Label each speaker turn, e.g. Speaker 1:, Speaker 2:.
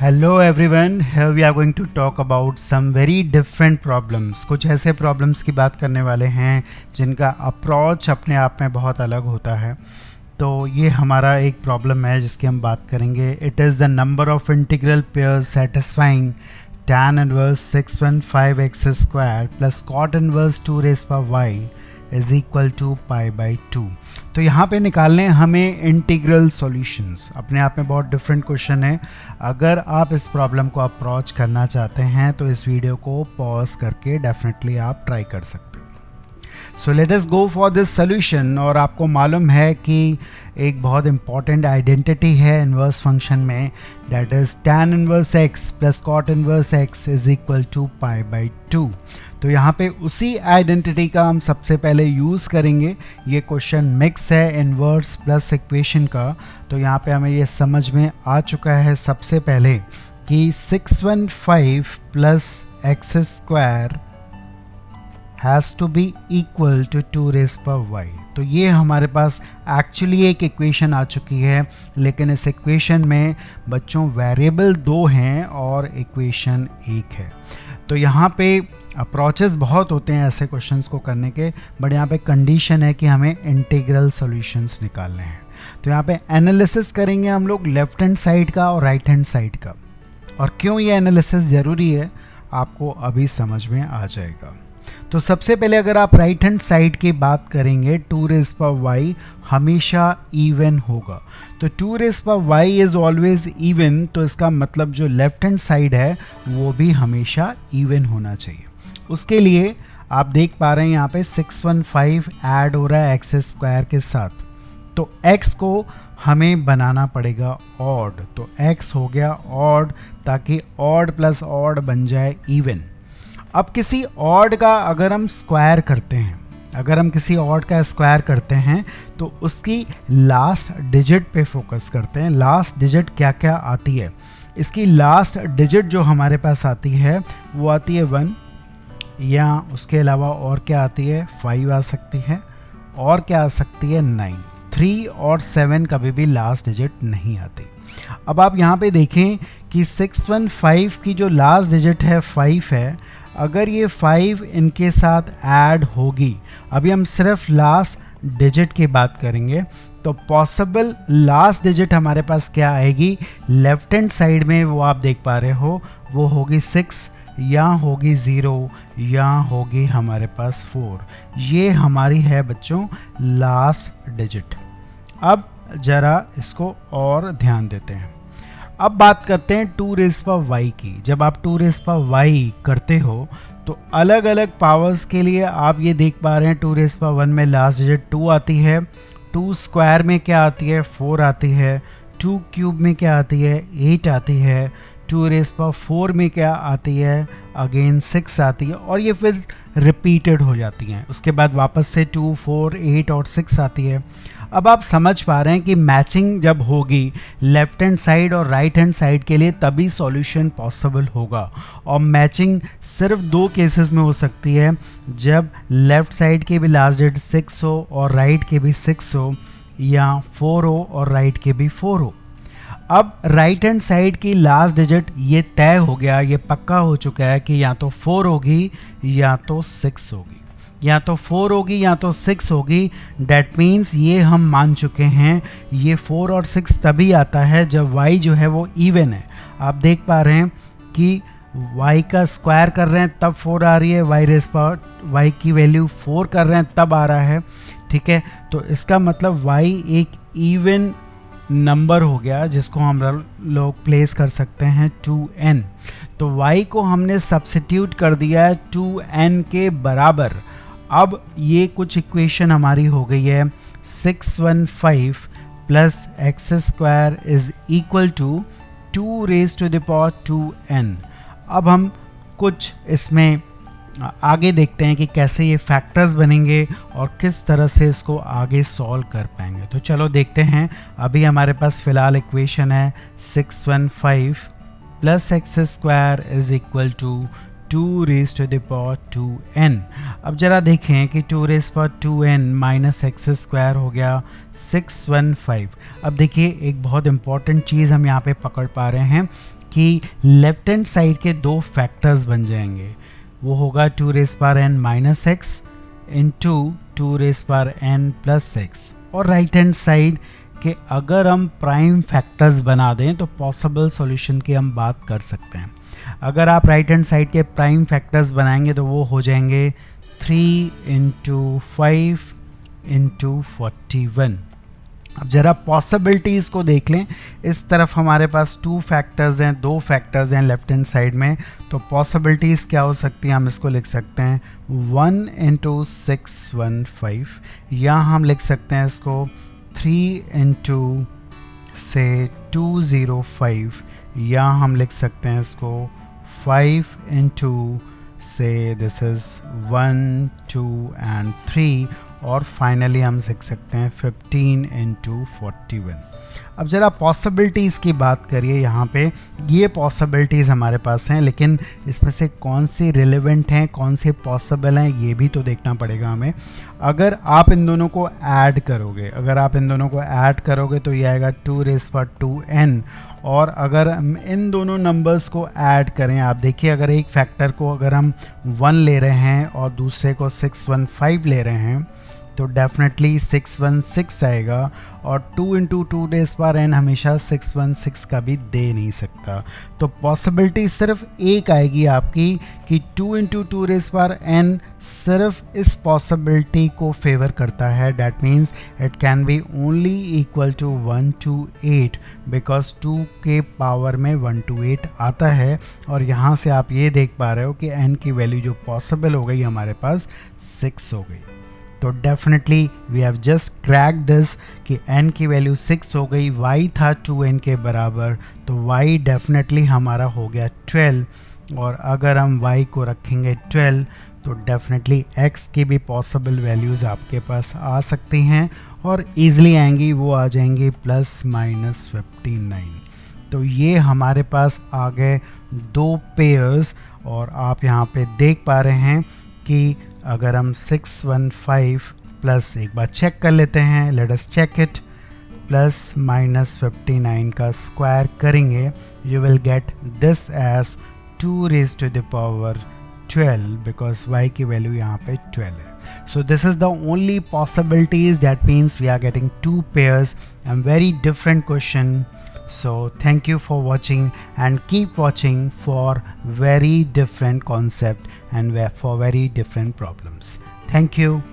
Speaker 1: Hello everyone, here we are going to talk about some very different problems. कुछ ऐसे problems की बात करने वाले हैं जिनका अप्रोच अपने आप में बहुत अलग होता है. तो ये हमारा एक प्रॉब्लम है जिसकी हम बात करेंगे. It is the number of integral pairs satisfying tan inverse 615x square plus cot inverse 2 raised by y is equal to pi by 2. तो यहाँ पे निकालने हमें इंटीग्रल सॉल्यूशंस. अपने आप में बहुत डिफरेंट क्वेश्चन है. अगर आप इस प्रॉब्लम को अप्रोच करना चाहते हैं तो इस वीडियो को पॉज करके डेफिनेटली आप ट्राई कर सकते हैं. So let us go for this solution. और आपको मालूम है कि एक बहुत इंपॉर्टेंट आइडेंटिटी है इन्वर्स फंक्शन में, that is tan inverse x plus cot inverse x is equal to pi by 2. तो यहाँ पे उसी आइडेंटिटी का हम सबसे पहले यूज़ करेंगे. ये क्वेश्चन मिक्स है इन्वर्स प्लस इक्वेशन का. तो यहाँ पे हमें ये समझ में आ चुका है सबसे पहले कि 615 plus x square has to be equal to 2 raised by y. तो ये हमारे पास एक्चुअली एक इक्वेशन आ चुकी है, लेकिन इस इक्वेशन में बच्चों वेरिएबल 2 हैं और इक्वेशन 1 है. तो यहाँ पे अप्रोचेस बहुत होते हैं ऐसे क्वेश्चंस को करने के, बट यहाँ पे कंडीशन है कि हमें इंटीग्रल सॉल्यूशंस निकालने हैं. तो यहाँ पे एनालिसिस करेंगे हम लोग लेफ्ट हैंड साइड का और राइट हैंड साइड का. और क्यों ये एनालिसिस ज़रूरी है आपको अभी समझ में आ जाएगा. तो सबसे पहले अगर आप राइट हैंड साइड की बात करेंगे, 2 raised by y हमेशा इवन होगा. तो 2 raised by y is always even. तो इसका मतलब जो लेफ्ट हैंड साइड है वो भी हमेशा इवन होना चाहिए. उसके लिए आप देख पा रहे हैं यहाँ पे 615 ऐड हो रहा है एक्स स्क्वायर के साथ. तो x को हमें बनाना पड़ेगा ऑड. तो x हो गया ऑड ताकि ऑड प्लस ऑड बन जाए इवन. अब किसी ऑड का अगर हम स्क्वायर करते हैं, अगर हम किसी ऑड का स्क्वायर करते हैं तो उसकी लास्ट डिजिट पे फोकस करते हैं. लास्ट डिजिट क्या क्या आती है. इसकी लास्ट डिजिट जो हमारे पास आती है वो आती है 1, या उसके अलावा और क्या आती है 5 आ सकती है, और क्या आ सकती है 9. 3 और 7 कभी भी लास्ट डिजिट नहीं आती. अब आप यहाँ पे देखें कि 615 की जो लास्ट डिजिट है 5 है. अगर ये 5 इनके साथ ऐड होगी, अभी हम सिर्फ लास्ट डिजिट की बात करेंगे, तो पॉसिबल लास्ट डिजिट हमारे पास क्या आएगी लेफ्ट हैंड साइड में, वो आप देख पा रहे हो, वो होगी 6, या होगी 0, या होगी हमारे पास 4. ये हमारी है बच्चों लास्ट डिजिट. अब ज़रा इसको और ध्यान देते हैं. अब बात करते हैं 2 raised by y की. जब आप 2 raised by y करते हो तो अलग अलग पावर्स के लिए आप ये देख पा रहे हैं 2 raised by 1 में लास्ट डिजिट 2 आती है. 2 स्क्वायर में क्या आती है 4 आती है. 2 क्यूब में क्या आती है 8 आती है. 2 raised by 4 में क्या आती है अगेन 6 आती है, और ये फिर रिपीटेड हो जाती हैं. उसके बाद वापस से 2, 4, 8 और 6 आती है. अब आप समझ पा रहे हैं कि मैचिंग जब होगी लेफ्ट हैंड साइड और राइट हैंड साइड के लिए तभी सॉल्यूशन पॉसिबल होगा. और मैचिंग सिर्फ 2 केसेस में हो सकती है, जब लेफ्ट साइड के भी लास्ट डिजिट 6 हो और राइट के भी 6 हो, या 4 हो और राइट के भी 4 हो. अब राइट हैंड साइड की लास्ट डिजिट ये तय हो गया, ये पक्का हो चुका है कि या तो 4 होगी या तो 6 होगी, या तो 4 होगी या तो 6 होगी. डैट मीन्स ये हम मान चुके हैं ये 4 और 6 तभी आता है जब y जो है वो इवन है. आप देख पा रहे हैं कि y का स्क्वायर कर रहे हैं तब 4 आ रही है, y रेस पर y की वैल्यू 4 कर रहे हैं तब आ रहा है. ठीक है, तो इसका मतलब y एक इवन नंबर हो गया जिसको हम लोग प्लेस कर सकते हैं 2n. तो y को हमने सब्स्टिट्यूट कर दिया है 2n के बराबर. अब ये कुछ इक्वेशन हमारी हो गई है 615 plus x square is equal to 2 raised to the power 2n. अब हम कुछ इसमें आगे देखते हैं कि कैसे ये फैक्टर्स बनेंगे और किस तरह से इसको आगे सॉल्व कर पाएंगे. तो चलो देखते हैं. अभी हमारे पास फ़िलहाल इक्वेशन है 615 plus x square is equal to 2 raised to the power 2n. अब जरा देखें कि 2 raised to the power 2n minus x square हो गया 615. अब देखिए एक बहुत इंपॉर्टेंट चीज़ हम यहाँ पे पकड़ पा रहे हैं कि लेफ्ट हैंड साइड के दो फैक्टर्स बन जाएंगे, वो होगा 2 rays power n minus x into 2 rays power n plus x. और राइट हैंड साइड के अगर हम प्राइम फैक्टर्स बना दें तो पॉसिबल सॉल्यूशन की हम बात कर सकते हैं। अगर आप राइट हैंड साइड के प्राइम फैक्टर्स बनाएंगे तो वो हो जाएंगे 3 इंटू 5 इंटू 41। अब ज़रा पॉसिबिलिटीज़ को देख लें। इस तरफ हमारे पास 2 फैक्टर्स हैं, 2 फैक्टर्स हैं लेफ्ट हैंड साइड में, तो पॉसिबिलिटीज़ क्या हो सकती हैं, हम इसको लिख सकते हैं 1 इंटू 615, या हम लिख सकते हैं इसको 3 इंटू से 205, या हम लिख सकते हैं इसको 5 इंटू से दिस इज़ 1 2 एंड 3, और फाइनली हम लिख सकते हैं 15 इंटू 41। अब ज़रा पॉसिबिलिटीज़ की बात करिए। यहाँ पे ये पॉसिबिलिटीज़ हमारे पास हैं, लेकिन इसमें से कौन सी रिलेवेंट हैं, कौन सी पॉसिबल हैं, ये भी तो देखना पड़ेगा हमें। अगर आप इन दोनों को ऐड करोगे तो ये आएगा 2 रेज़ पावर 2n। और अगर हम इन दोनों नंबर्स को ऐड करें, आप देखिए अगर एक फैक्टर को अगर हम 1 ले रहे हैं और दूसरे को 615 ले रहे हैं तो डेफिनेटली 616 आएगा, और 2 इंटू 2 रेज़ पावर n हमेशा 616 का भी दे नहीं सकता। तो पॉसिबिलिटी सिर्फ एक आएगी आपकी कि 2 इंटू 2 रेज़ पावर n सिर्फ इस पॉसिबिलिटी को फेवर करता है। That means it can be only equal to 1 to 8, because 2 के पावर में 1 to 8 आता है। और यहाँ से आप ये देख पा रहे हो कि n की वैल्यू जो पॉसिबल हो गई हमारे पास 6 हो गई। तो definitely we have just crack this कि n की वैल्यू 6 हो गई, y था 2n के बराबर, तो y डेफिनेटली हमारा हो गया 12। और अगर हम y को रखेंगे 12 तो डेफिनेटली x की भी पॉसिबल वैल्यूज़ आपके पास आ सकती हैं, और ईज़िली आएंगी, वो आ जाएंगी प्लस माइनस 59। तो ये हमारे पास आ गए 2 पेयर्स। और आप यहाँ पे देख पा रहे हैं कि अगर हम 615 प्लस, एक बार चेक कर लेते हैं, let us check it, plus minus 59 का स्क्वायर करेंगे, you will get this as 2 raise to the power 12, because y की वैल्यू यहाँ पे 12 है। So this is the only possibilities, that means we are getting 2 pairs and very different question. So thank you for watching and keep watching for very different concept and for very different problems. Thank you.